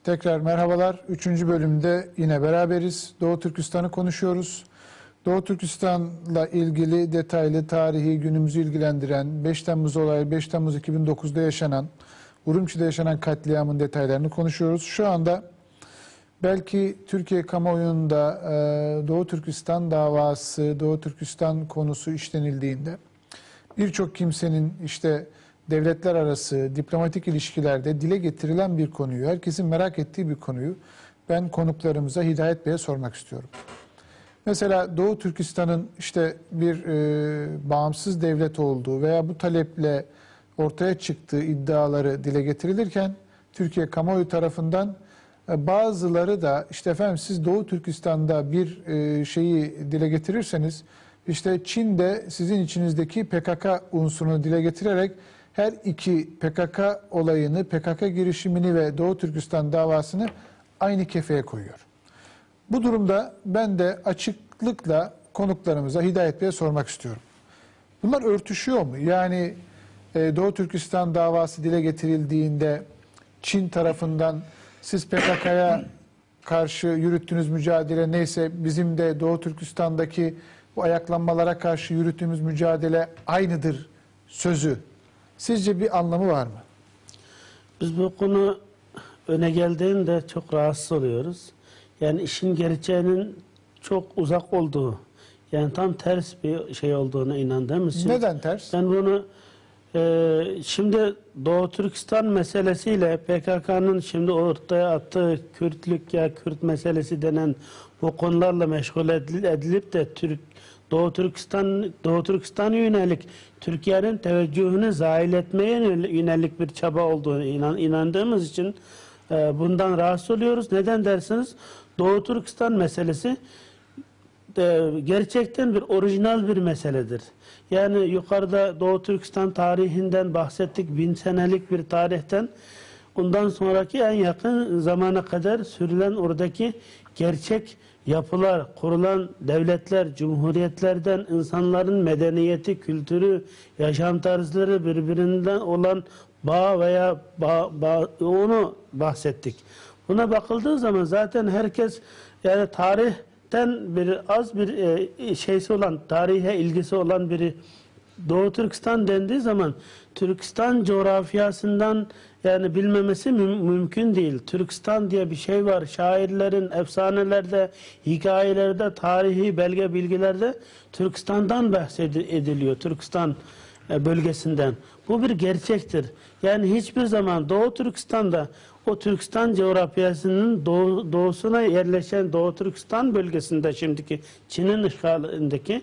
Tekrar merhabalar. 3. bölümde yine beraberiz. Doğu Türkistan'ı konuşuyoruz. Doğu Türkistan'la ilgili detaylı tarihi günümüzü ilgilendiren 5 Temmuz olayı, 5 Temmuz 2009'da yaşanan, Urumçi'de yaşanan katliamın detaylarını konuşuyoruz. Şu anda belki Türkiye kamuoyunda Doğu Türkistan davası, Doğu Türkistan konusu işlenildiğinde birçok kimsenin işte devletler arası diplomatik ilişkilerde dile getirilen bir konuyu, herkesin merak ettiği bir konuyu ben konuklarımıza Hidayet Bey'e sormak istiyorum. Mesela Doğu Türkistan'ın işte bir bağımsız devlet olduğu veya bu taleple ortaya çıktığı iddiaları dile getirilirken Türkiye kamuoyu tarafından bazıları da işte efendim siz Doğu Türkistan'da bir şeyi dile getirirseniz işte Çin de sizin içinizdeki PKK unsurunu dile getirerek her iki PKK olayını, PKK girişimini ve Doğu Türkistan davasını aynı kefeye koyuyor. Bu durumda ben de açıklıkla konuklarımıza Hidayet Bey'e sormak istiyorum. Bunlar örtüşüyor mu? Yani Doğu Türkistan davası dile getirildiğinde Çin tarafından siz PKK'ya karşı yürüttüğünüz mücadele neyse bizim de Doğu Türkistan'daki bu ayaklanmalara karşı yürüttüğümüz mücadele aynıdır sözü. Sizce bir anlamı var mı? Biz bu konu öne geldiğinde çok rahatsız oluyoruz. Yani işin gerçeğinin çok uzak olduğu, yani tam ters bir şey olduğuna inandığımız için. Neden ters? Ben bunu şimdi Doğu Türkistan meselesiyle PKK'nın şimdi ortaya attığı Kürtlük ya Kürt meselesi denen bu konularla meşgul edilip de Doğu Türkistan'a yönelik Türkiye'nin teveccühünü zail etmeye yönelik bir çaba olduğunu inandığımız için bundan rahatsız oluyoruz. Neden dersiniz? Doğu Türkistan meselesi gerçekten bir orijinal bir meseledir. Yani yukarıda Doğu Türkistan tarihinden bahsettik, 1000 senelik bir tarihten. Ondan sonraki en yakın zamana kadar sürülen oradaki gerçek yapılar, kurulan devletler, cumhuriyetlerden insanların medeniyeti, kültürü, yaşam tarzları birbirinden olan bağ veya onu bahsettik. Buna bakıldığı zaman zaten herkes yani tarihten az bir şeysi olan, tarihe ilgisi olan biri Doğu Türkistan dendiği zaman Türkistan coğrafyasından yani bilmemesi mümkün değil. Türkistan diye bir şey var. Şairlerin efsanelerde, hikayelerde, tarihi belge bilgilerde Türkistan'dan bahsediliyor. Türkistan bölgesinden. Bu bir gerçektir. Yani hiçbir zaman Doğu Türkistan'da o Türkistan coğrafyasının doğusuna yerleşen Doğu Türkistan bölgesinde şimdiki Çin'in işgalindeki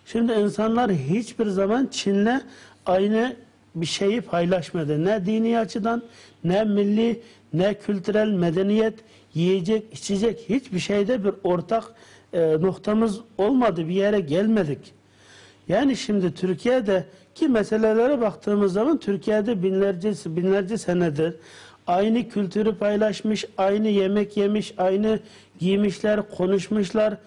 şimdi insanlar hiçbir zaman Çin'le aynı bir şeyi paylaşmadı. Ne dini açıdan, ne milli, ne kültürel medeniyet, yiyecek, içecek hiçbir şeyde bir ortak noktamız olmadı. Bir yere gelmedik. Yani şimdi Türkiye'deki meselelere baktığımız zaman Türkiye'de binlerce senedir aynı kültürü paylaşmış, aynı yemek yemiş, aynı giymişler, konuşmuşlar.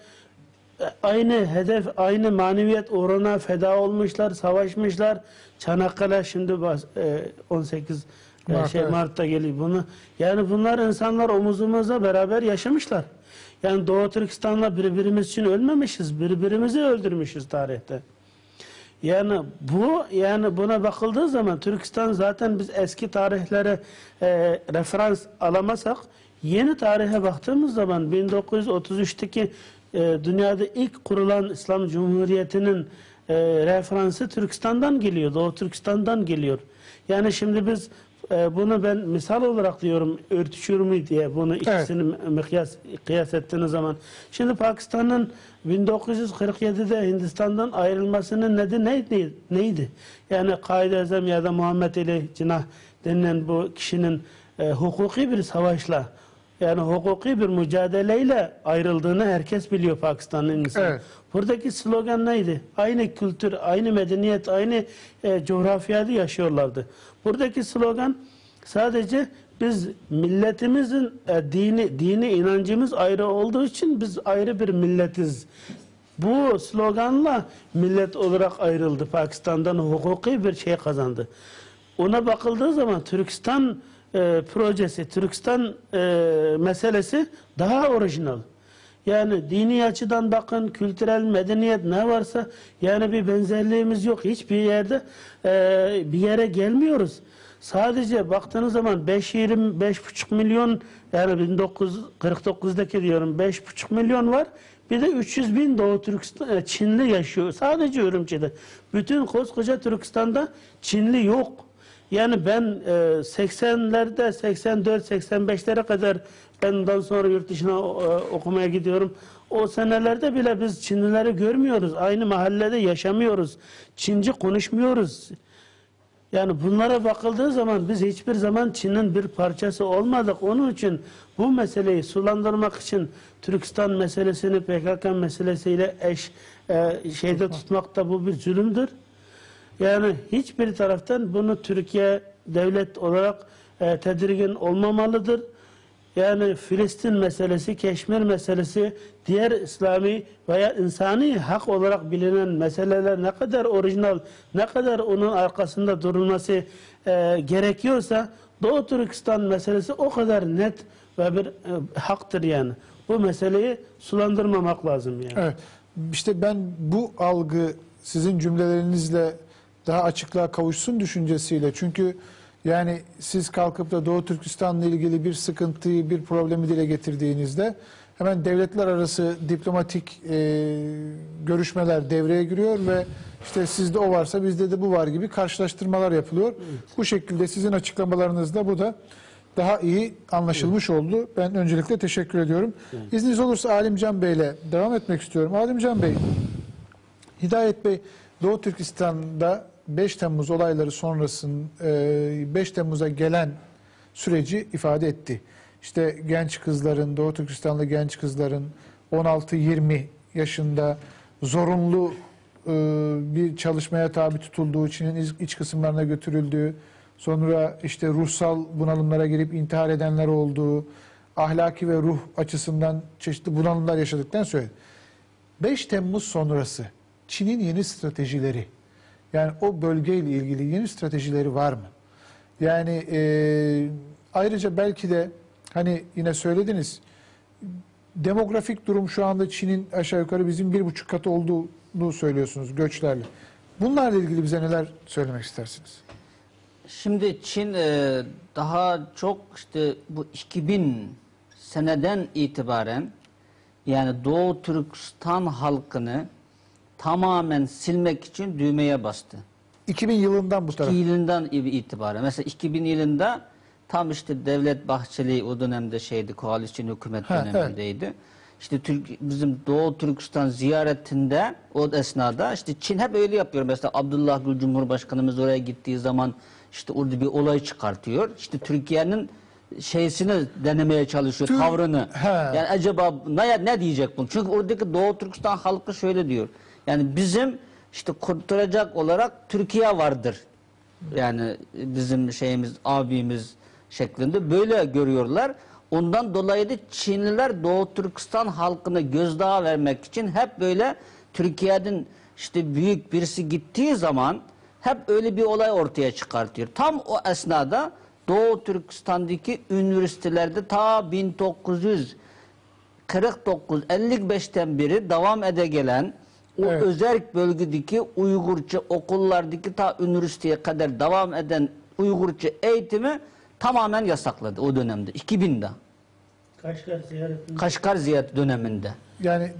Aynı hedef, aynı maneviyat uğruna feda olmuşlar, savaşmışlar. Çanakkale şimdi 18 Mart'ta geliyor bunu. Yani bunlar insanlar omuz omuza beraber yaşamışlar. Yani Doğu Türkistan'la birbirimiz için ölmemişiz, birbirimizi öldürmüşüz tarihte. Yani buna bakıldığı zaman Türkistan zaten biz eski tarihlere referans alamazsak yeni tarihe baktığımız zaman 1933'teki dünyada ilk kurulan İslam Cumhuriyeti'nin referansı Türkistan'dan geliyor, Doğu Türkistan'dan geliyor. Yani şimdi biz bunu ben misal olarak diyorum, örtüşür mü diye bunu ikisini kıyas ettiğiniz zaman. Şimdi Pakistan'ın 1947'de Hindistan'dan ayrılmasının nedeni neydi? Yani Kaid-i ya da Muhammed Ali Cinnah denilen bu kişinin hukuki bir savaşla yani hukuki bir mücadeleyle ayrıldığını herkes biliyor Pakistan'ın insanı. Evet. Buradaki slogan neydi? Aynı kültür, aynı medeniyet, aynı coğrafyada yaşıyorlardı. Buradaki slogan sadece biz milletimizin dini inancımız ayrı olduğu için biz ayrı bir milletiz. Bu sloganla millet olarak ayrıldı. Pakistan'dan hukuki bir şey kazandı. Ona bakıldığı zaman Türkistan projesi, Türkistan meselesi daha orijinal. Yani dini açıdan bakın, kültürel, medeniyet ne varsa yani bir benzerliğimiz yok. Hiçbir yerde bir yere gelmiyoruz. Sadece baktığınız zaman 5,5 milyon, yani 1949'daki diyorum 5,5 milyon var. Bir de 300 bin Doğu Türkistan, Çinli yaşıyor. Sadece Ürümçi'de. Bütün koskoca Türkistan'da Çinli yok. Yani ben 80'lerde 84-85'lere kadar ben ondan sonra yurt dışına okumaya gidiyorum. O senelerde bile biz Çinlileri görmüyoruz. Aynı mahallede yaşamıyoruz. Çince konuşmuyoruz. Yani bunlara bakıldığı zaman biz hiçbir zaman Çin'in bir parçası olmadık. Onun için bu meseleyi sulandırmak için Türkistan meselesini PKK meselesiyle şeyde tutmak da bu bir zulümdür. Yani hiçbir taraftan bunu Türkiye devlet olarak tedirgin olmamalıdır. Yani Filistin meselesi, Keşmir meselesi, diğer İslami veya insani hak olarak bilinen meseleler ne kadar orijinal, ne kadar onun arkasında durulması gerekiyorsa Doğu Türkistan meselesi o kadar net ve bir haktır yani. Bu meseleyi sulandırmamak lazım yani. Evet. İşte ben bu algı sizin cümlelerinizle daha açıklığa kavuşsun düşüncesiyle. Çünkü yani siz kalkıp da Doğu Türkistan'la ilgili bir sıkıntıyı, bir problemi dile getirdiğinizde hemen devletler arası diplomatik görüşmeler devreye giriyor ve işte sizde o varsa bizde de bu var gibi karşılaştırmalar yapılıyor. Evet. Bu şekilde sizin açıklamalarınızda bu da daha iyi anlaşılmış oldu. Ben öncelikle teşekkür ediyorum. Evet. İzniniz olursa Alimcan Bey ile devam etmek istiyorum. Alimcan Bey, Hidayet Bey Doğu Türkistan'da 5 Temmuz olayları sonrasında 5 Temmuz'a gelen süreci ifade etti. İşte genç kızların, Doğu Türkistanlı genç kızların 16-20 yaşında zorunlu bir çalışmaya tabi tutulduğu, Çin'in iç kısımlarına götürüldüğü, sonra işte ruhsal bunalımlara girip intihar edenler olduğu, ahlaki ve ruh açısından çeşitli bunalımlar yaşadıktan sonra 5 Temmuz sonrası Çin'in yeni stratejileri, yani o bölgeyle ilgili yeni stratejileri var mı? Yani ayrıca belki de hani yine söylediniz, demografik durum şu anda Çin'in aşağı yukarı bizim 1,5 katı olduğunu söylüyorsunuz göçlerle. Bunlarla ilgili bize neler söylemek istersiniz? Şimdi Çin daha çok işte bu 2000 seneden itibaren yani Doğu Türkistan halkını tamamen silmek için düğmeye bastı. 2000 yılından bu tarafa. 2000 yılından itibaren. Mesela 2000 yılında tam işte Devlet Bahçeli o dönemde koalisyon hükümet dönemindeydi. Evet. İşte bizim Doğu Türkistan ziyaretinde o esnada işte Çin hep öyle yapıyor. Mesela Abdullah Gül Cumhurbaşkanımız oraya gittiği zaman işte orada bir olay çıkartıyor. İşte Türkiye'nin şeysini denemeye çalışıyor, tavrını. Yani acaba ne diyecek bunu? Çünkü oradaki Doğu Türkistan halkı şöyle diyor. Yani bizim işte kurtaracak olarak Türkiye vardır. Yani bizim abimiz şeklinde böyle görüyorlar. Ondan dolayı da Çinliler Doğu Türkistan halkını gözdağı vermek için hep böyle Türkiye'den işte büyük birisi gittiği zaman hep öyle bir olay ortaya çıkartıyor. Tam o esnada Doğu Türkistan'daki üniversitelerde ta 1949-55'ten beri devam ede gelen o özel bölgedeki Uygurca okullardaki ta üniversiteye kadar devam eden Uygurca eğitimi tamamen yasakladı o dönemde 2000'de. Kaşgar ziyareti döneminde. Yani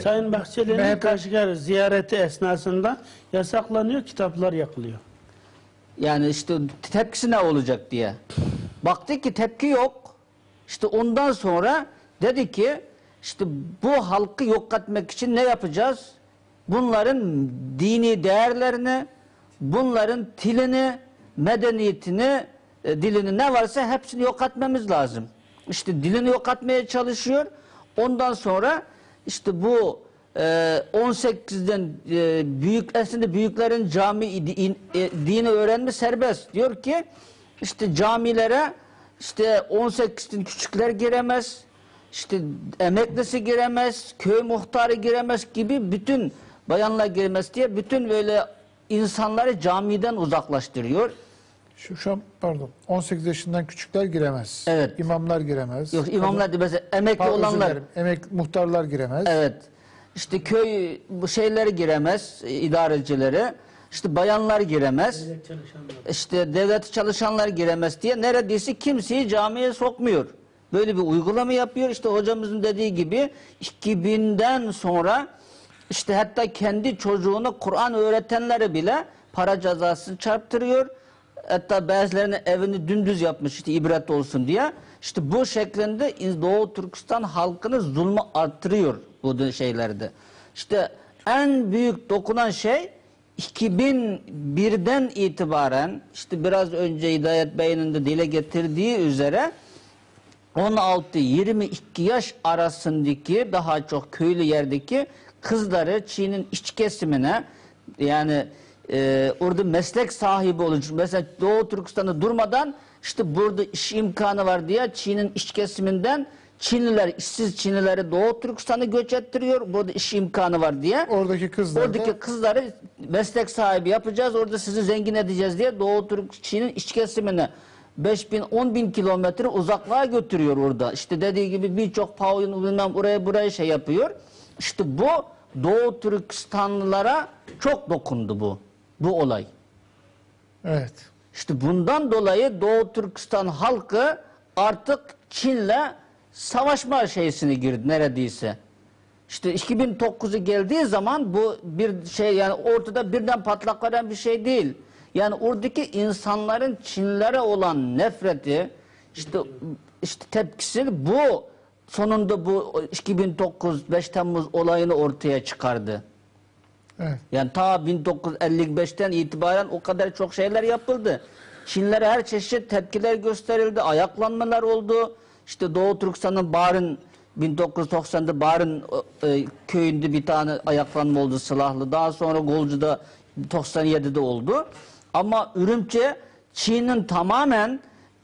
Sayın Bahçeli'nin Kaşgar ziyareti esnasında yasaklanıyor, kitaplar yakılıyor. Yani işte tepkisi ne olacak diye. Baktı ki tepki yok. İşte ondan sonra dedi ki işte bu halkı yok etmek için ne yapacağız? Bunların dini değerlerini, bunların dilini, medeniyetini, dilini ne varsa hepsini yok etmemiz lazım. İşte dilini yok etmeye çalışıyor. Ondan sonra işte bu 18'den aslında büyüklerin dini öğrenme serbest. Diyor ki işte camilere işte 18'den küçükler giremez, işte emeklisi giremez, köy muhtarı giremez gibi bütün bayanlar giremez diye bütün böyle insanları camiden uzaklaştırıyor. Şu an pardon 18 yaşından küçükler giremez. Evet. İmamlar giremez. Yok, imamlar değil, mesela emekli Özür olanlar. dilerim, muhtarlar giremez. Evet. İşte köy bu şeyleri giremez, idarecileri. İşte bayanlar giremez. Devlet çalışanları. İşte devlet çalışanlar giremez diye neredeyse kimseyi camiye sokmuyor. Böyle bir uygulama yapıyor. İşte hocamızın dediği gibi 2000'den sonra işte hatta kendi çocuğuna Kur'an öğretenleri bile para cezası çarptırıyor. Hatta bazılarının evini dümdüz yapmış işte ibret olsun diye. İşte bu şeklinde Doğu Türkistan halkını zulmü arttırıyor bu şeylerde. İşte en büyük dokunan şey 2001'den itibaren işte biraz önce Hidayet Bey'in de dile getirdiği üzere 16-22 yaş arasındaki daha çok köylü yerdeki kızları Çin'in iç kesimine yani orada meslek sahibi olacak. Mesela Doğu Türkistan'da durmadan işte burada iş imkanı var diye Çin'in iç kesiminden Çinliler, işsiz Çinlileri Doğu Türkistan'a göç ettiriyor. Burada iş imkanı var diye. Oradaki Kızları meslek sahibi yapacağız. Orada sizi zengin edeceğiz diye Doğu Çin'in iç kesimine 5.000-10.000 kilometre uzaklığa götürüyor orada. İşte dediği gibi birçok pavyonu bilmem buraya şey yapıyor. İşte bu Doğu Türkistanlılara çok dokundu bu olay. Evet. İşte bundan dolayı Doğu Türkistan halkı artık Çin'le savaşma şeysine girdi neredeyse. İşte 2009'u geldiği zaman bu bir şey yani ortada birden patlak veren bir şey değil. Yani oradaki insanların Çinlilere olan nefreti işte tepkisi bu sonunda bu 2009 5 Temmuz olayını ortaya çıkardı. Evet. Yani ta 1955'ten itibaren o kadar çok şeyler yapıldı. Çinlilere her çeşit tepkiler gösterildi, ayaklanmalar oldu. İşte Doğu Türkistan'ın Barın 1990'da Barın köyünde bir tane ayaklanma oldu silahlı. Daha sonra Golcu'da 97'de oldu. Ama Ürümçi Çin'in tamamen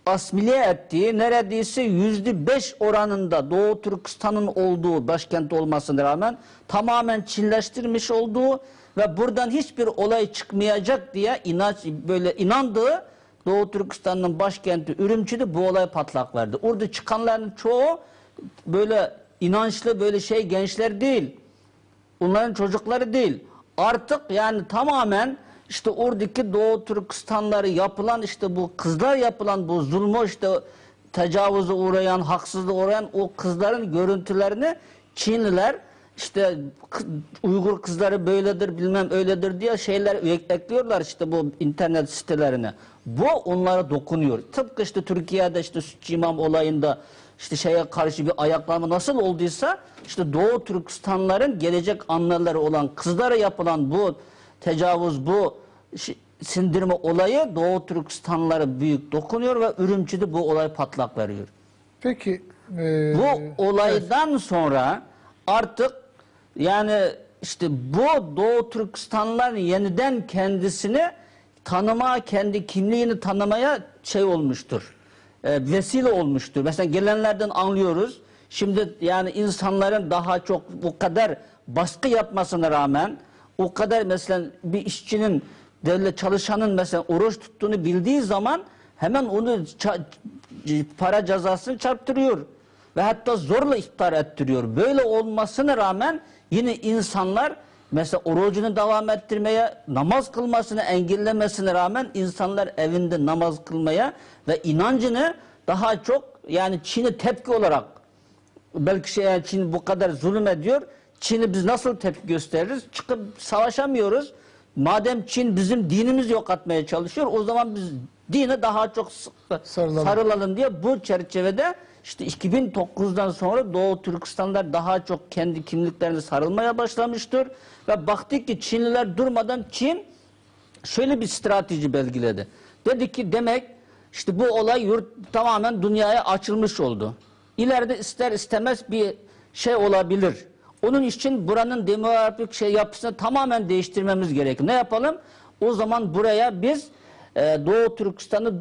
asimile ettiği neredeyse %5 oranında Doğu Türkistan'ın olduğu başkent olmasına rağmen tamamen Çinleştirmiş olduğu ve buradan hiçbir olay çıkmayacak diye inandığı Doğu Türkistan'ın başkenti Ürümçi'de bu olay patlak verdi. Orada çıkanların çoğu böyle inançlı böyle gençler değil. Onların çocukları değil. Artık yani tamamen işte oradaki Doğu Türkistanları yapılan işte bu kızlar yapılan bu zulmü işte tecavüze uğrayan, haksızlığa uğrayan o kızların görüntülerini Çinliler işte Uygur kızları böyledir bilmem öyledir diye şeyler ekliyorlar işte bu internet sitelerine. Bu onlara dokunuyor. Tıpkı işte Türkiye'de işte Sütçü İmam olayında işte şeye karşı bir ayaklanma nasıl olduysa işte Doğu Türkistanların gelecek anneleri olan kızlara yapılan bu tecavüz, bu sindirme olayı Doğu Türkistanlara büyük dokunuyor ve Ürümçi'de bu olay patlak veriyor. Peki bu olaydan sonra artık yani işte bu Doğu Türkistanlılar yeniden kendisini tanıma, kendi kimliğini tanımaya olmuştur. Vesile olmuştur. Mesela gelenlerden anlıyoruz. Şimdi yani insanların daha çok o kadar baskı yapmasına rağmen o kadar mesela bir işçinin devlet çalışanın mesela oruç tuttuğunu bildiği zaman hemen onu para cezasını çarptırıyor. Ve hatta zorla iftar ettiriyor. Böyle olmasına rağmen yine insanlar mesela orucunu devam ettirmeye, namaz kılmasını engellemesine rağmen insanlar evinde namaz kılmaya ve inancını daha çok yani Çin'e tepki olarak belki Çin bu kadar zulüm ediyor. Çin'i biz nasıl tepki gösteririz? Çıkıp savaşamıyoruz. Madem Çin bizim dinimizi yok etmeye çalışıyor o zaman biz dine daha çok sarılalım diye bu çerçevede işte 2009'dan sonra Doğu Türkistanlar daha çok kendi kimliklerine sarılmaya başlamıştır. Ve baktık ki Çinliler durmadan Çin şöyle bir strateji belgiledi. Dedi ki demek işte bu olay tamamen dünyaya açılmış oldu. İleride ister istemez bir şey olabilir. Onun için buranın demografik yapısını tamamen değiştirmemiz gerekiyor. Ne yapalım? O zaman buraya biz Doğu Türkistan'ı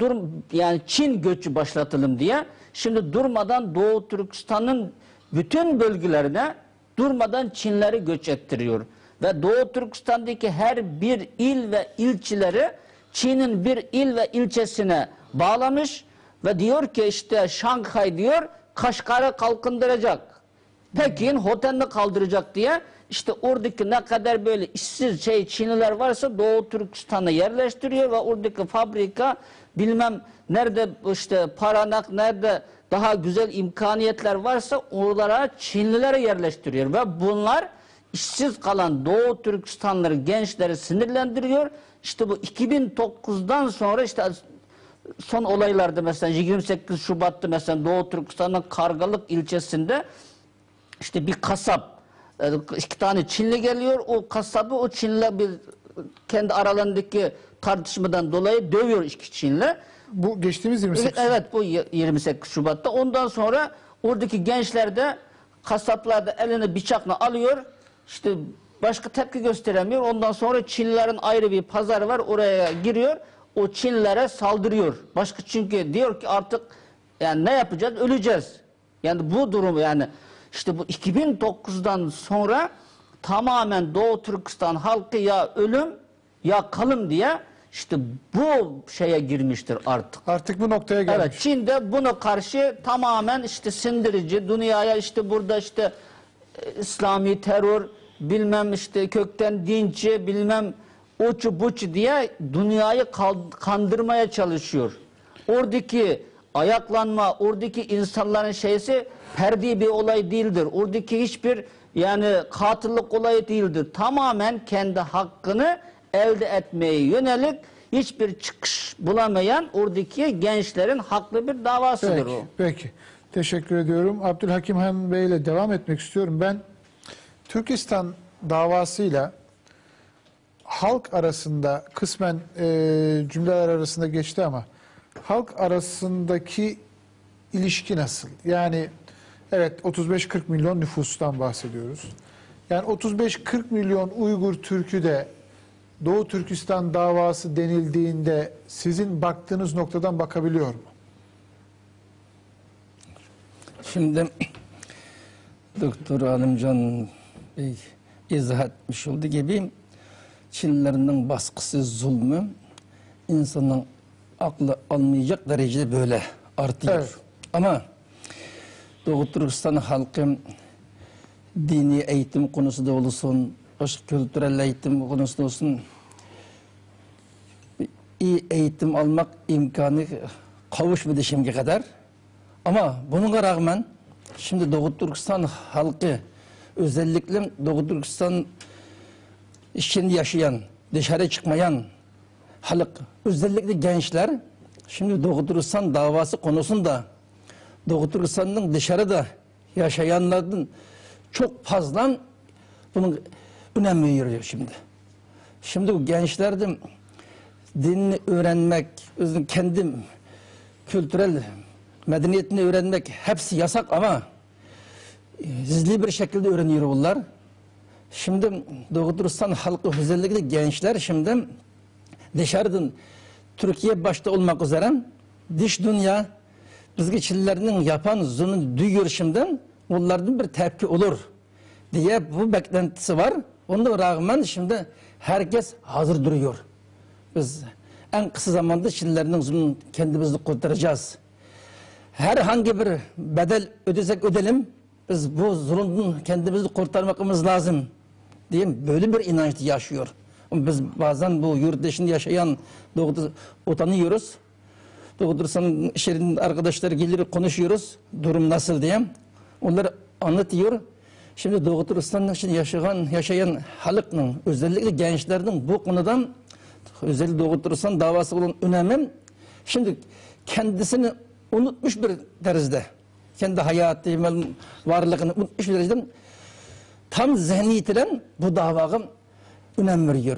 yani Çin göçü başlatalım diye şimdi durmadan Doğu Türkistan'ın bütün bölgelerine durmadan Çinleri göç ettiriyor. Ve Doğu Türkistan'daki her bir il ve ilçeleri Çin'in bir il ve ilçesine bağlamış ve diyor ki işte Şanghay diyor Kaşgar'ı kalkındıracak. Pekin Hoten'i kaldıracak diye işte oradaki ne kadar böyle işsiz Çinliler varsa Doğu Türkistan'a yerleştiriyor ve oradaki fabrika bilmem nerede işte paranak nerede daha güzel imkaniyetler varsa oralara Çinlilere yerleştiriyor ve bunlar işsiz kalan Doğu Türkistanlıları gençleri sinirlendiriyor. İşte bu 2009'dan sonra işte son olaylarda mesela 28 Şubat'ta mesela Doğu Türkistan'ın Kargalık ilçesinde işte bir kasap, iki tane Çinli geliyor, o kasabı o Çinli bir kendi aralarındaki tartışmadan dolayı dövüyor iki Çinli. Bu geçtiğimiz 28 Şubat. Evet bu 28 Şubat'ta. Ondan sonra oradaki gençler de kasaplar da eline bıçakla alıyor. İşte başka tepki gösteremiyor. Ondan sonra Çinlilerin ayrı bir pazarı var. Oraya giriyor. O Çinlilere saldırıyor. Başka çünkü diyor ki artık yani ne yapacağız? Öleceğiz. Yani bu durum yani işte bu 2009'dan sonra tamamen Doğu Türkistan halkı ya ölüm ya kalım diye işte bu şeye girmiştir artık. Artık bu noktaya gelmiş. Evet, Çin de buna karşı tamamen işte sindirici, dünyaya işte burada işte İslami terör, bilmem işte kökten dinci, bilmem uçu buçu diye dünyayı kandırmaya çalışıyor. Oradaki ayaklanma, oradaki insanların şeysi ferdi bir olay değildir. Oradaki hiçbir yani katillik olayı değildir. Tamamen kendi hakkını elde etmeye yönelik hiçbir çıkış bulamayan oradaki gençlerin haklı bir davasıdır Peki, o. peki. Teşekkür ediyorum. Abdülhakim Han Bey ile devam etmek istiyorum. Ben Türkistan davasıyla halk arasında kısmen cümleler arasında geçti ama halk arasındaki ilişki nasıl? Yani evet 35-40 milyon nüfustan bahsediyoruz. Yani 35-40 milyon Uygur Türk'ü de Doğu Türkistan davası denildiğinde sizin baktığınız noktadan bakabiliyor mu? Şimdi Doktor Alimcan Bey izah etmiş olduğu gibi Çinlilerin baskısı, zulmü insanın aklı almayacak derecede böyle artıyor. Evet. Ama Doğu Türkistan halkı dini eğitim konusunda olsun, başka kültürel eğitim konusunda olsun iyi eğitim almak imkanı kavuşmadı şimdiye kadar. Ama buna rağmen şimdi Doğu Türkistan halkı özellikle Doğu Türkistan içinde yaşayan, dışarı çıkmayan halk, özellikle gençler şimdi Doğu Türkistan davası konusunda Doğu Türkistan'ın dışarıda yaşayanların çok fazla bunun önem veriyor şimdi. Şimdi bu gençler de dinini öğrenmek, özün kendi kültürel medeniyetini öğrenmek hepsi yasak ama gizli bir şekilde öğreniyor bunlar. Şimdi Doğu Türkistan halkı özellikle gençler şimdi dışarıdan Türkiye başta olmak üzere dış dünya bizge Çinlilerinin yapan zulmünü duyuyor şimdi. Onlardan bir tepki olur diye bu beklentisi var. Ona rağmen şimdi herkes hazır duruyor. Biz en kısa zamanda Çinlilerin zulmünü kendimizi kurtaracağız. Herhangi bir bedel ödesek ödelim, biz bu zulümden kendimizi kurtarmamız lazım diye böyle bir inanç yaşıyor. Biz bazen bu yurt dışında yaşayan Doğu'da utanıyoruz. Doğu Türkistan'ın şehrinin arkadaşları gelir konuşuyoruz, durum nasıl diye. Onlar anlatıyor. Şimdi Doğu Türkistan'da şimdi yaşayan halkın, özellikle gençlerin bu konudan özellikle Doğu Türkistan davası olan önemi şimdi kendisini unutmuş bir derecede. Kendi hayatı, varlığını unutmuş bir derecede tam zihniyetiyle bu davaya önem veriyor.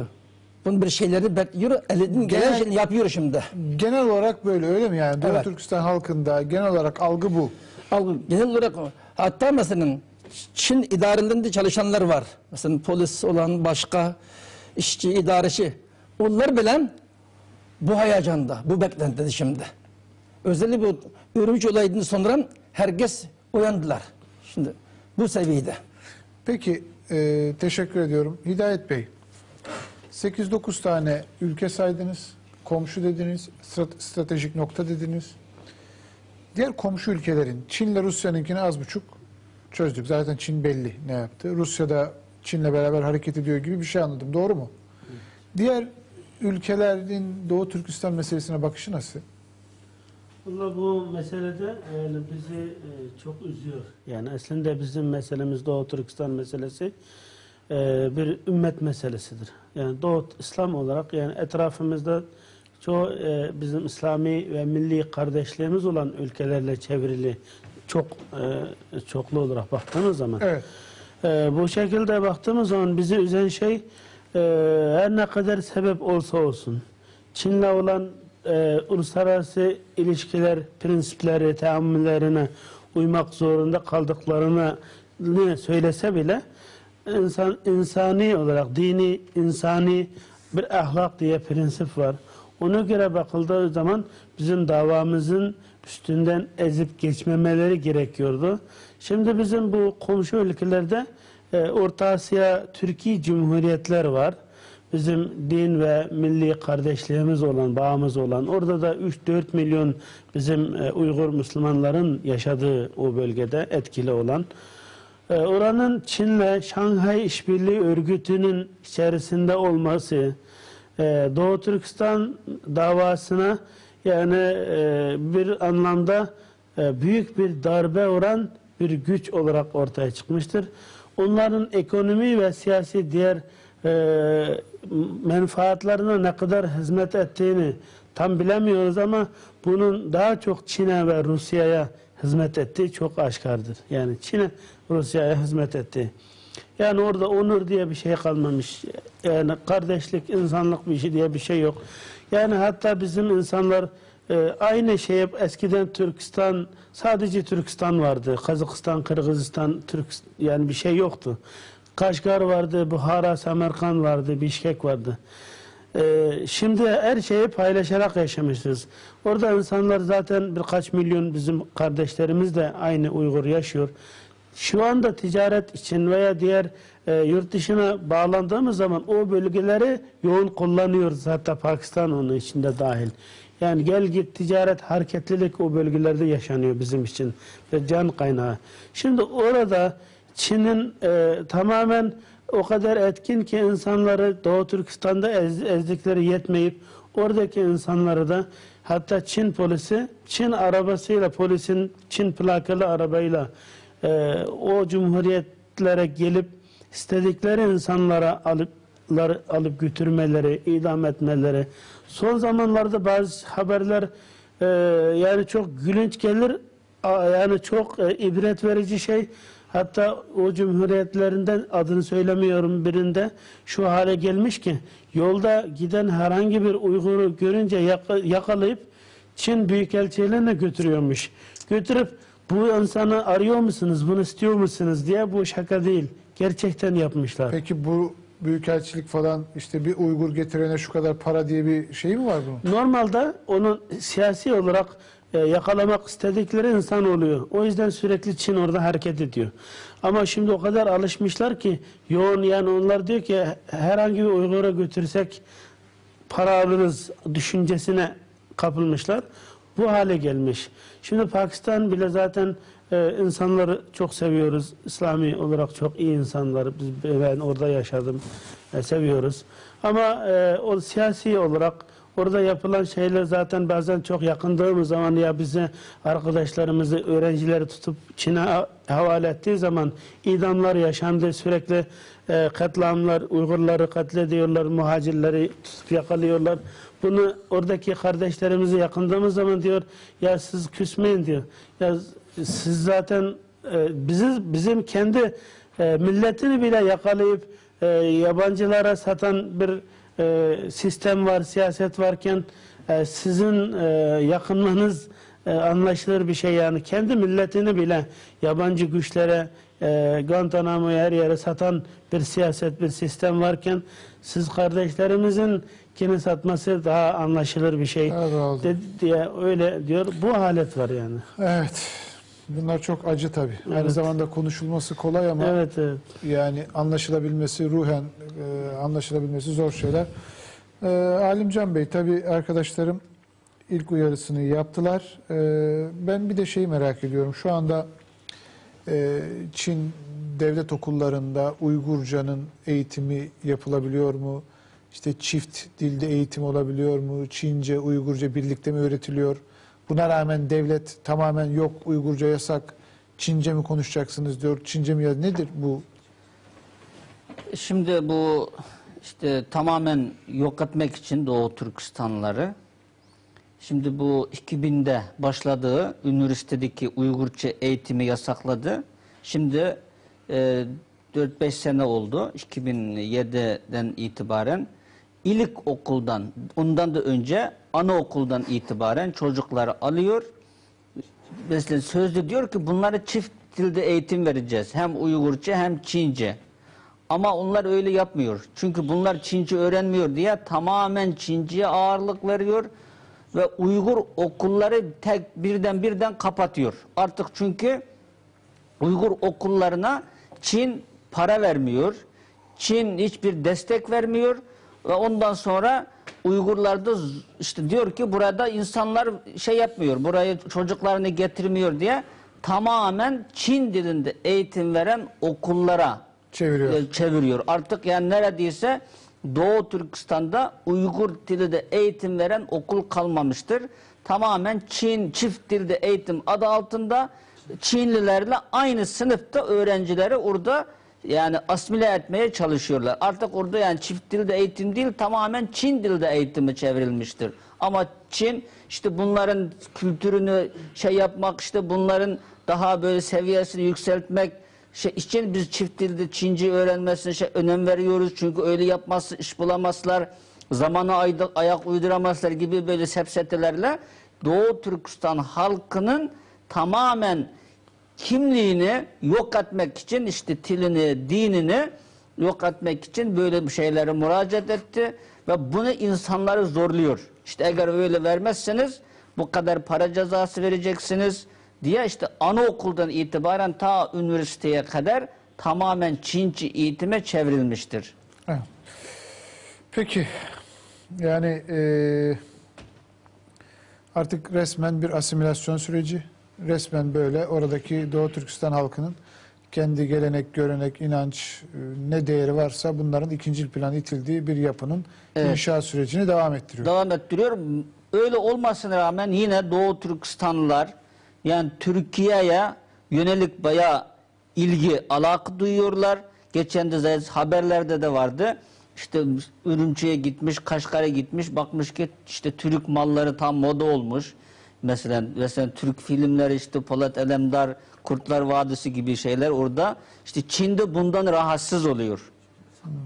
Bunun bir şeyleri bekliyor, elinden gelen şeyini yapıyor şimdi. Genel olarak böyle öyle mi yani? Doğu Evet. Türkistan halkında genel olarak algı bu. Genel olarak hatta mesela Çin idarelerinde çalışanlar var. Mesela polis olan başka işçi, idareci. Onlar bile bu heyecanda, bu beklentide şimdi. Özellikle bu Ürümçi olayından sonra herkes uyandılar. Şimdi bu seviyede. Peki teşekkür ediyorum. Hidayet Bey, 8-9 tane ülke saydınız. komşu dediniz, stratejik nokta dediniz. Diğer komşu ülkelerin, Çin'le Rusya'nınkini az buçuk çözdük. Zaten Çin belli ne yaptı. Rusya da Çin'le beraber hareket ediyor gibi bir şey anladım. Doğru mu? Diğer ülkelerin Doğu Türkistan meselesine bakışı nasıl? Valla bu meselede yani bizi çok üzüyor. Yani aslında bizim meselemiz Doğu Türkistan meselesi bir ümmet meselesidir. Yani Doğu İslam olarak yani etrafımızda çoğu bizim İslami ve milli kardeşliğimiz olan ülkelerle çevrili çoklu olarak baktığımız zaman Evet. bu şekilde baktığımız zaman bizi üzen şey her ne kadar sebep olsa olsun Çin'le olan uluslararası ilişkiler prensipleri, teamüllerine uymak zorunda kaldıklarını söylese bile insani olarak dini, insani bir ahlak diye prensip var. Ona göre bakıldığı zaman bizim davamızın üstünden ezip geçmemeleri gerekiyordu. Şimdi bizim bu komşu ülkelerde Orta Asya, Türkiye Cumhuriyetler var. Bizim din ve milli kardeşliğimiz olan, bağımız olan, orada da 3-4 milyon bizim Uygur Müslümanların yaşadığı o bölgede etkili olan. Oranın Çin'le Şanghay İşbirliği Örgütü'nün içerisinde olması, Doğu Türkistan davasına yani bir anlamda büyük bir darbe vuran bir güç olarak ortaya çıkmıştır. Onların ekonomi ve siyasi diğer menfaatlarına ne kadar hizmet ettiğini tam bilemiyoruz ama bunun daha çok Çin'e ve Rusya'ya hizmet ettiği çok aşikardır. Yani Çin'e, Rusya'ya hizmet etti. Yani orada onur diye bir şey kalmamış. Yani kardeşlik, insanlık bir şey diye bir şey yok. Yani hatta bizim insanlar aynı şey eskiden Türkistan, sadece Türkistan vardı. Kazakistan, Kırgızistan, yani bir şey yoktu. Kaşgar vardı, Buhara, Samarkand vardı, Bişkek vardı. Şimdi her şeyi paylaşarak yaşamışız. Orada insanlar zaten birkaç milyon bizim kardeşlerimiz de aynı Uygur yaşıyor. Şu anda ticaret için veya diğer yurt dışına bağlandığımız zaman o bölgeleri yoğun kullanıyoruz. Hatta Pakistan onun içinde dahil. Yani gel git ticaret, hareketlilik o bölgelerde yaşanıyor bizim için ve can kaynağı. Şimdi orada Çin'in tamamen o kadar etkin ki insanları Doğu Türkistan'da ezdikleri yetmeyip oradaki insanları da hatta Çin polisi, Çin arabasıyla polisin Çin plakalı arabayla o cumhuriyetlere gelip istedikleri insanlara alıp götürmeleri, idam etmeleri. Son zamanlarda bazı haberler yani çok gülünç gelir, yani çok ibret verici şey. Hatta o cumhuriyetlerinden adını söylemiyorum birinde şu hale gelmiş ki yolda giden herhangi bir Uygur'u görünce yakalayıp Çin Büyükelçiliğine götürüyormuş. Götürüp bu insanı arıyor musunuz, bunu istiyor musunuz diye, bu şaka değil. Gerçekten yapmışlar. Peki bu büyükelçilik falan işte bir Uygur getirene şu kadar para diye bir şey mi var bunun? Normalde onun siyasi olarak yakalamak istedikleri insan oluyor. O yüzden sürekli Çin orada hareket ediyor. Ama şimdi o kadar alışmışlar ki yoğun, yani onlar diyor ki herhangi bir Uygur'a götürsek para alırız düşüncesine kapılmışlar. Bu hale gelmiş. Şimdi Pakistan bile zaten insanları çok seviyoruz. İslami olarak çok iyi insanlar. Ben orada yaşadım. Seviyoruz. Ama o siyasi olarak orada yapılan şeyler zaten bazen çok yakındığımız zaman ya bize arkadaşlarımızı, öğrencileri tutup Çin'e havale ettiği zaman idamlar yaşandı. Sürekli katliamlar, Uygurları katlediyorlar, muhacirleri tutup yakalıyorlar. Bunu oradaki kardeşlerimizi yakındığımız zaman diyor ya siz küsmeyin diyor. Ya siz zaten bizim kendi milletini bile yakalayıp yabancılara satan bir sistem var, siyaset varken sizin yakınmanız anlaşılır bir şey. Yani kendi milletini bile yabancı güçlere, Guantanamo'ya, her yere satan bir siyaset, bir sistem varken siz kardeşlerimizin kimi satması daha anlaşılır bir şey diye öyle diyor. Bu halet var yani. Evet. Bunlar çok acı tabii. Evet. Aynı zamanda konuşulması kolay ama Evet, evet. yani anlaşılabilmesi, ruhen anlaşılabilmesi zor şeyler. Alimcan Bey, tabii arkadaşlarım ilk uyarısını yaptılar. Ben bir de şeyi merak ediyorum. Şu anda Çin devlet okullarında Uygurcanın eğitimi yapılabiliyor mu? İşte çift dilde eğitim olabiliyor mu? Çince, Uygurca birlikte mi öğretiliyor? Buna rağmen devlet tamamen yok, Uygurca yasak, Çince mi konuşacaksınız diyor. Çince mi ya nedir bu? Şimdi bu işte tamamen yok etmek için Doğu Türkistanlıları, şimdi bu 2000'de başladığı üniversitedeki Uygurca eğitimi yasakladı. Şimdi 4-5 sene oldu. 2007'den itibaren ilk okuldan, ondan da önce anaokuldan itibaren çocukları alıyor. Mesela sözde diyor ki bunları çift dilde eğitim vereceğiz. Hem Uygurca hem Çince. Ama onlar öyle yapmıyor. Çünkü bunlar Çince öğrenmiyor diye tamamen Çince'ye ağırlık veriyor. Ve Uygur okulları birden kapatıyor. Artık çünkü Uygur okullarına Çin para vermiyor. Çin hiçbir destek vermiyor. Ve ondan sonra Uygurlar da işte diyor ki burada insanlar şey yapmıyor. Buraya çocuklarını getirmiyor diye tamamen Çin dilinde eğitim veren okullara çeviriyor. Artık yani neredeyse Doğu Türkistan'da Uygur dili de eğitim veren okul kalmamıştır. Tamamen Çin çift dilde eğitim adı altında Çinlilerle aynı sınıfta öğrencileri orada yani asimile etmeye çalışıyorlar. Artık orada yani çift dilde eğitim değil, tamamen Çin dilde eğitimi çevrilmiştir. Ama Çin işte bunların kültürünü şey yapmak, işte bunların daha böyle seviyesini yükseltmek için biz çift dilde Çince öğrenmesine önem veriyoruz. Çünkü öyle yapmazsa iş bulamazlar, zamana ayak uyduramazlar gibi böyle sepsetelerle Doğu Türkistan halkının tamamen kimliğini yok etmek için, işte dilini, dinini yok etmek için böyle bir şeylere müracaat etti ve bunu insanları zorluyor. İşte eğer öyle vermezseniz bu kadar para cezası vereceksiniz diye işte anaokuldan itibaren ta üniversiteye kadar tamamen Çince eğitime çevrilmiştir. Evet. Peki yani artık resmen bir asimilasyon süreci, resmen böyle oradaki Doğu Türkistan halkının kendi gelenek, görenek, inanç ne değeri varsa bunların ikincil plana itildiği bir yapının inşa sürecini devam ettiriyor. Devam ettiriyor. Öyle olmasına rağmen yine Doğu Türkistanlılar yani Türkiye'ye yönelik bayağı ilgi, alaka duyuyorlar. Geçen de haberlerde de vardı. İşte Ürümçi'ye gitmiş, Kaşgar'a gitmiş, bakmış ki işte Türk malları tam moda olmuş. Mesela Türk filmleri, işte Polat Alemdar, Kurtlar Vadisi gibi şeyler orada. İşte Çin'de bundan rahatsız oluyor.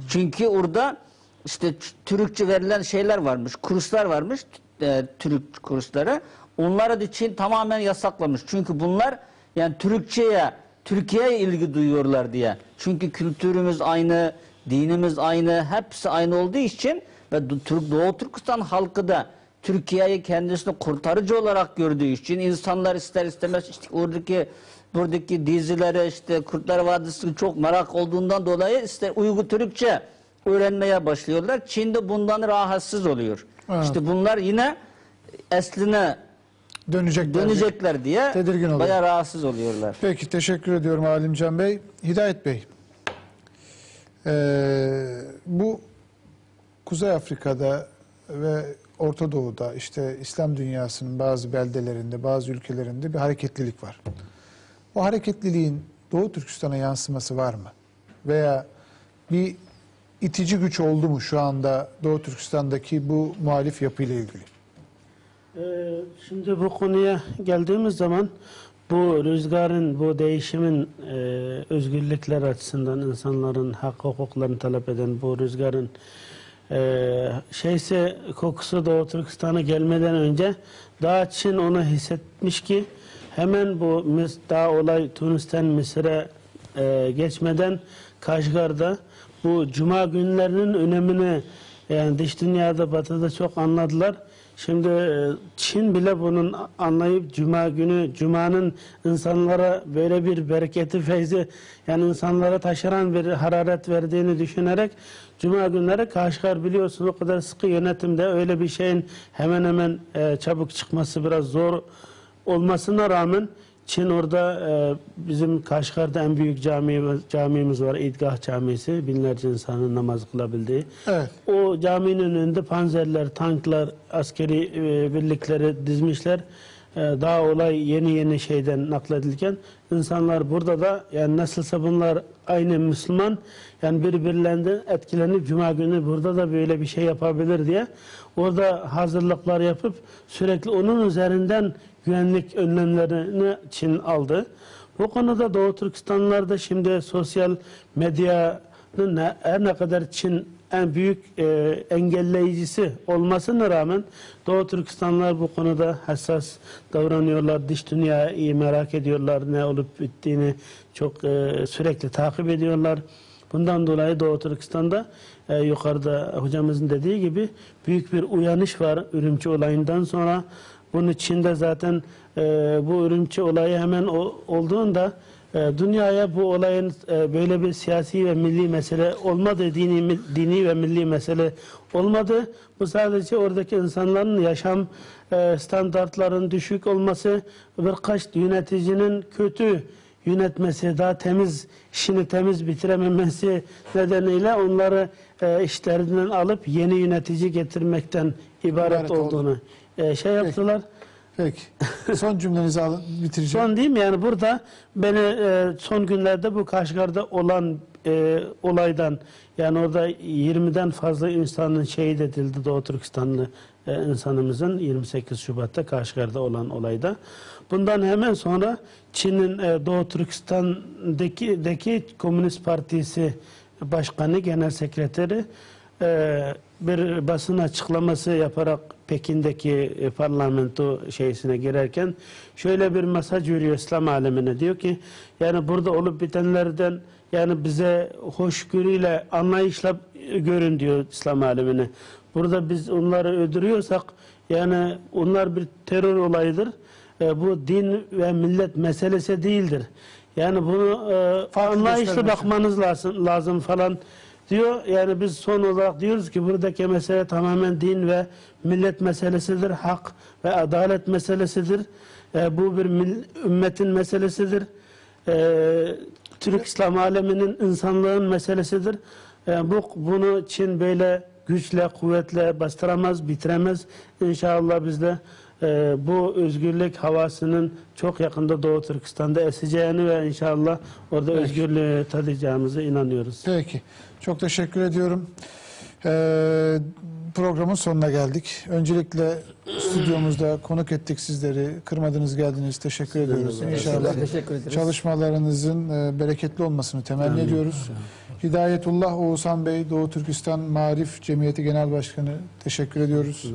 Çünkü orada işte Türkçe verilen şeyler varmış, kurslar varmış, Türk kursları. Onları da Çin tamamen yasaklamış. Çünkü bunlar yani Türkiye'ye ilgi duyuyorlar diye. Çünkü kültürümüz aynı, dinimiz aynı, hepsi aynı olduğu için ve Doğu Türkistan halkı da Türkiye'yi kendisini kurtarıcı olarak gördüğü için insanlar ister istemez işte buradaki dizilere, işte Kurtlar Vadisi çok merak olduğundan dolayı ister Uygur Türkçe öğrenmeye başlıyorlar. Çin'de bundan rahatsız oluyor. Evet. İşte bunlar yine esline dönecekler diye bayağı rahatsız oluyorlar. Peki, teşekkür ediyorum Alimcan Bey. Hidayet Bey, bu Kuzey Afrika'da ve Orta Doğu'da işte İslam dünyasının bazı beldelerinde, bazı ülkelerinde bir hareketlilik var. O hareketliliğin Doğu Türkistan'a yansıması var mı? Veya bir itici güç oldu mu şu anda Doğu Türkistan'daki bu muhalif yapıyla ilgili? Şimdi bu konuya geldiğimiz zaman bu rüzgarın, bu değişimin özgürlükler açısından insanların hak hukuklarını talep eden bu rüzgarın kokusu Doğu Türkistan'a gelmeden önce daha Çin onu hissetmiş ki hemen bu daha olay Tunus'tan Mısır'a geçmeden Kaşgar'da bu cuma günlerinin önemini yani dış dünyada, batıda çok anladılar. Şimdi Çin bile bunun anlayıp Cuma günü, Cuma'nın insanlara böyle bir bereketi, feyzi, yani insanlara taşıran bir hararet verdiğini düşünerek Cuma günleri Kaşgar biliyorsun o kadar sıkı yönetimde öyle bir şeyin hemen hemen çabuk çıkması biraz zor olmasına rağmen Çin orada bizim Kaşgar'da en büyük camimiz var. İdgah Camisi. Binlerce insanın namaz kılabildiği. Evet. O caminin önünde panzerler, tanklar, askeri birlikleri dizmişler. Daha olay yeni şeyden nakledilirken insanlar burada da yani nasılsa bunlar aynı Müslüman yani birbirlerinden etkilenip Cuma günü burada da böyle bir şey yapabilir diye orada hazırlıklar yapıp sürekli onun üzerinden güvenlik önlemlerini Çin aldı. Bu konuda Doğu Türkistanlılarda şimdi sosyal medyanın her ne kadar Çin en büyük engelleyicisi olmasına rağmen Doğu Türkistanlılar bu konuda hassas davranıyorlar. Dış dünyayı merak ediyorlar. Ne olup bittiğini çok sürekli takip ediyorlar. Bundan dolayı Doğu Türkistan'da yukarıda hocamızın dediği gibi büyük bir uyanış var Ürümçi olayından sonra. Bunun içinde zaten bu Ürümçi olayı hemen olduğunda dünyaya bu olayın böyle bir siyasi ve milli mesele olmadı, dini ve milli mesele olmadı. Bu sadece oradaki insanların yaşam standartlarının düşük olması, birkaç yöneticinin kötü yönetmesi, daha temiz, işini temiz bitirememesi nedeniyle onları işlerinden alıp yeni yönetici getirmekten ibaret olduğunu şey yaptılar. Peki. Son cümlenizi alın, bitireceğim. Son diyeyim yani burada beni son günlerde bu Kaşgar'da olan olaydan yani orada 20'den fazla insanın şehit edildi Doğu Türkistanlı insanımızın 28 Şubat'ta Kaşgar'da olan olayda. Bundan hemen sonra Çin'in Doğu Türkistan'daki Komünist Partisi Başkanı, Genel Sekreteri bir basın açıklaması yaparak Pekin'deki parlamento şeysine girerken şöyle bir mesaj veriyor İslam alemine. Diyor ki yani burada olup bitenlerden yani bize hoşgörüyle, anlayışla görün diyor İslam alemine. Burada biz onları öldürüyorsak yani onlar bir terör olayıdır. Bu din ve millet meselesi değildir. Yani bunu anlayışlı bakmanız lazım falan diyor. Yani biz son olarak diyoruz ki buradaki mesele tamamen din ve millet meselesidir. Hak ve adalet meselesidir. Bu bir ümmetin meselesidir. Türk İslam aleminin insanlığın meselesidir. Bunu Çin böyle güçle, kuvvetle bastıramaz, bitiremez. İnşallah biz de bu özgürlük havasının çok yakında Doğu Türkistan'da eseceğini ve inşallah orada özgürlüğü tadacağımıza inanıyoruz. Peki. Çok teşekkür ediyorum. Programın sonuna geldik. Öncelikle stüdyomuzda konuk ettik sizleri. Kırmadınız, geldiniz. Teşekkür ediyoruz. İnşallah çalışmalarınızın bereketli olmasını temenni ediyoruz. Hidayetullah Oğuzhan Bey, Doğu Türkistan Marif Cemiyeti Genel Başkanı, teşekkür ediyoruz.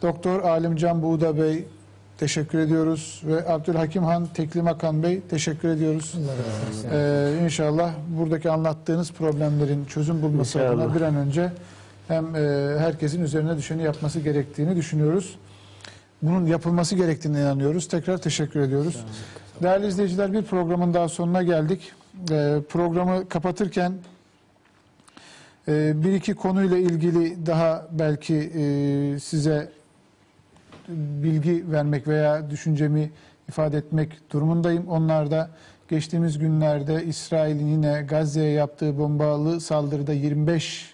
Doktor Alimcan Buğda Bey, teşekkür ediyoruz. Ve Abdülhakim Han Teklimakan Bey, teşekkür ediyoruz. İnşallah buradaki anlattığınız problemlerin çözüm bulması adına bir an önce hem herkesin üzerine düşeni yapması gerektiğini düşünüyoruz. Bunun yapılması gerektiğine inanıyoruz. Tekrar teşekkür ediyoruz. Değerli izleyiciler, bir programın daha sonuna geldik. Programı kapatırken bir iki konuyla ilgili daha belki size bilgi vermek veya düşüncemi ifade etmek durumundayım. Onlar da geçtiğimiz günlerde İsrail'in yine Gazze'ye yaptığı bombalı saldırıda 25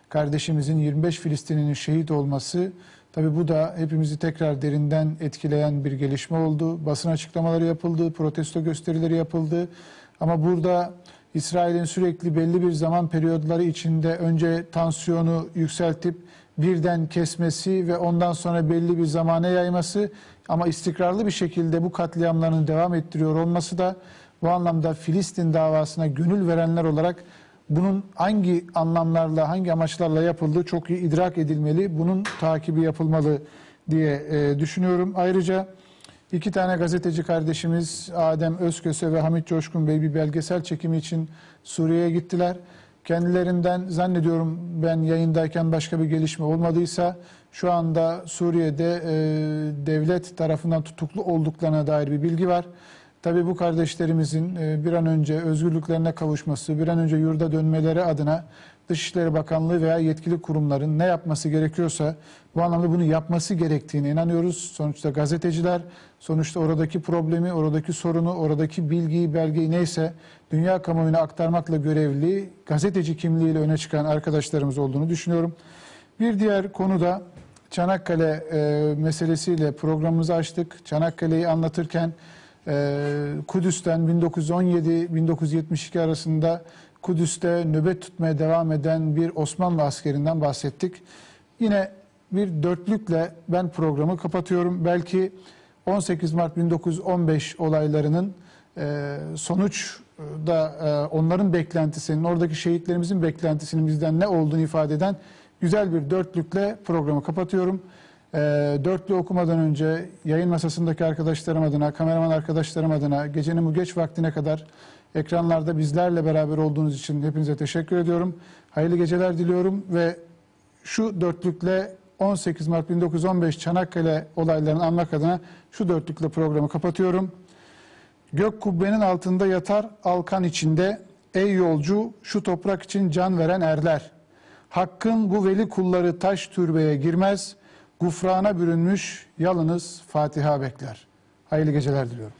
kardeşimizin, 25 Filistinli'nin şehit olması. Tabii bu da hepimizi tekrar derinden etkileyen bir gelişme oldu. Basın açıklamaları yapıldı, protesto gösterileri yapıldı. Ama burada İsrail'in sürekli belli bir zaman periyodları içinde önce tansiyonu yükseltip birden kesmesi ve ondan sonra belli bir zamana yayması ama istikrarlı bir şekilde bu katliamlarını devam ettiriyor olması da bu anlamda Filistin davasına gönül verenler olarak bunun hangi anlamlarla, hangi amaçlarla yapıldığı çok iyi idrak edilmeli. Bunun takibi yapılmalı diye düşünüyorum. Ayrıca iki tane gazeteci kardeşimiz Adem Özköse ve Hamit Coşkun Bey bir belgesel çekimi için Suriye'ye gittiler. Kendilerinden zannediyorum ben yayındayken başka bir gelişme olmadıysa şu anda Suriye'de devlet tarafından tutuklu olduklarına dair bir bilgi var. Tabii bu kardeşlerimizin bir an önce özgürlüklerine kavuşması, bir an önce yurda dönmeleri adına Dışişleri Bakanlığı veya yetkili kurumların ne yapması gerekiyorsa bu anlamda bunu yapması gerektiğine inanıyoruz. Sonuçta gazeteciler, sonuçta oradaki problemi, oradaki sorunu, oradaki bilgiyi, belgeyi neyse dünya kamuoyuna aktarmakla görevli gazeteci kimliğiyle öne çıkan arkadaşlarımız olduğunu düşünüyorum. Bir diğer konu da Çanakkale meselesiyle programımızı açtık. Çanakkale'yi anlatırken Kudüs'ten 1917-1972 arasında Kudüs'te nöbet tutmaya devam eden bir Osmanlı askerinden bahsettik. Yine bir dörtlükle ben programı kapatıyorum. Belki 18 Mart 1915 olaylarının sonuç da onların beklentisinin, oradaki şehitlerimizin beklentisinin bizden ne olduğunu ifade eden güzel bir dörtlükle programı kapatıyorum. Dörtlü okumadan önce yayın masasındaki arkadaşlarım adına, kameraman arkadaşlarım adına gecenin bu geç vaktine kadar ekranlarda bizlerle beraber olduğunuz için hepinize teşekkür ediyorum. Hayırlı geceler diliyorum ve şu dörtlükle 18 Mart 1915 Çanakkale olaylarını anmak adına şu dörtlükle programı kapatıyorum. Gök kubbenin altında yatar alkan içinde, ey yolcu şu toprak için can veren erler. Hakkın bu veli kulları taş türbeye girmez, gufrana bürünmüş yalınız Fatiha bekler. Hayırlı geceler diliyorum.